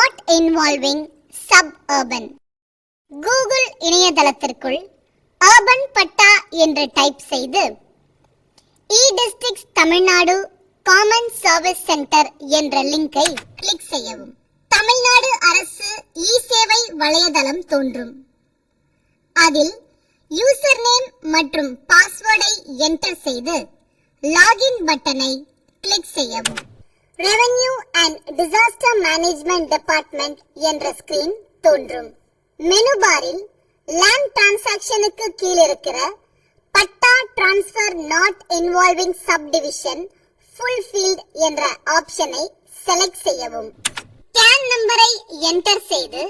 not involving suburban. Google இணையதளத்திற்குள் urban patta என்று type செய்து e districts Tamil Nadu common service centre என்ற லிங்கை கிளிக் செய்யவும். தமிழ்நாடு அரசு இ-சேவை வலைதளம் தோன்றும். அதில் யூசர் நேம் மற்றும் பாஸ்வேர்டை என்டர் செய்து லாகின் பட்டனை கிளிக் செய்யவும். Revenue and disaster management department என்ற ஸ்கிரீன் தோன்றும். மெனு பாரில் லேண்ட் டிரான்சாக்ஷனுக்கு கீழ் இருக்கிற patta transfer not involving subdivision fulfilled என்ற ஆப்ஷனை செலக்ட் செய்யவும். கேன் நம்பரை என்டர் செய்து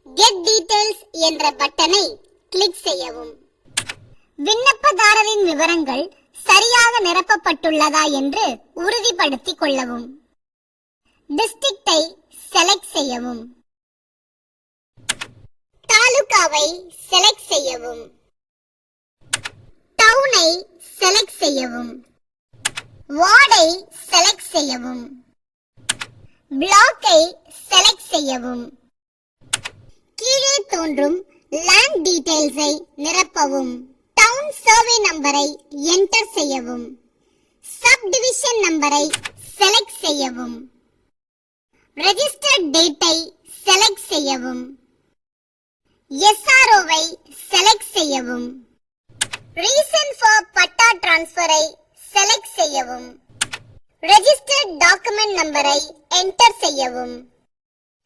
கெட் டீடைல்ஸ் என்ற பட்டனை கிளிக் செய்யவும். விண்ணப்பதாரரின் விவரங்கள் சரியாக நிரப்பப்பட்டுள்ளதா என்று உறுதிப்படுத்திக் கொள்ளவும். டிஸ்ட்ரிக்டை செலக்ட் செய்யவும். தாலுகாவை செலக்ட் செய்யவும். டவுனை செலக்ட் செய்யவும். வார்டை செலக்ட் செய்யவும். பிளாக்கை செலக்ட் செய்யவும். கீழே தோன்றும் லேண்ட் டீடைல்ஸை நிரப்பவும். டவுன் சர்வே நம்பரை என்டர் செய்யவும். சப்டிவிஷன் நம்பரை செலக்ட் செய்யவும். ரெஜிஸ்டர்ட் டேட்டை செலக்ட் செய்யவும். எஸ்ஆர்ஓவை செலக்ட் செய்யவும். ரீசன் ஃபார் பட்டா டிரான்ஸ்ஃபரை செலக்ட் செய்யவும். ரெஜிஸ்டர்ட் டாக்குமெண்ட் நம்பரை என்டர் செய்யவும்.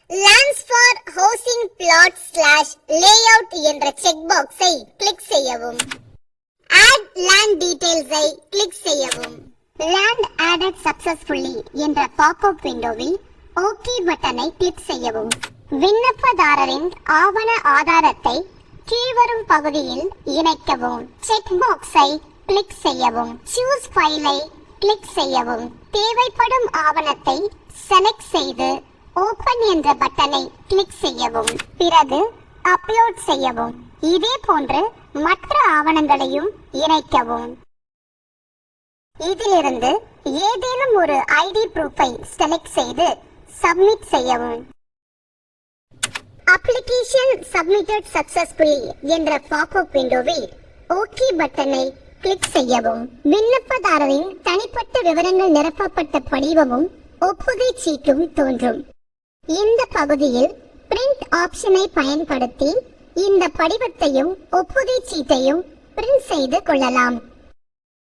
Lands for housing plot /layout என்ற செக் பாக்ஸை கிளிக் செய்யவும். ஆட் லேண்ட் டீடைல்ஸை கிளிக் செய்யவும். லேண்ட் ஆடட் சக்சஸ்ஃபுல்லி என்ற பாப்அப் விண்டோவில் ஓகே பட்டனை கிளிக் செய்யவும். விண்ணப்பதாரரின் ஆவண ஆதாரத்தை கீழ்வரும் பகுதியில் இணைக்கவும். செக் பாக்ஸை கிளிக் செய்யவும். சூஸ் ஃபைலை கிளிக் செய்யவும். தேவைப்படும் ஆவணத்தை செலக்ட் செய்து ஓபன் என்ற பட்டனை கிளிக் செய்யவும். பிறகு அப்லோட் செய்யவும். இதே போன்று மற்ற ஆவணங்களையும் இணைக்கவும். இதிலிருந்து ஏதேனும் ஒரு ஐடி ப்ரூஃபை செலக்ட் செய்து சப்மிட் செய்யவும். அப்ளிகேஷன் சப்மிட்டட் சக்சஸ்ஃபுல்லி என்ற பாப்அப் விண்டோவில் ஓகே பட்டனை கிளிக் செய்யவும். விண்ணப்பதாரரின் தனிப்பட்ட விவரங்கள் நிரப்பப்பட்ட படிவமும் ஒப்புகை சீட்டும் தோன்றும். இந்த பகுதியில் பிரிண்ட் ஆப்ஷனை பயன்படுத்தி இந்த படிவத்தையும் ஒப்புகை சீட்டையும் பிரிண்ட் செய்து கொள்ளலாம்.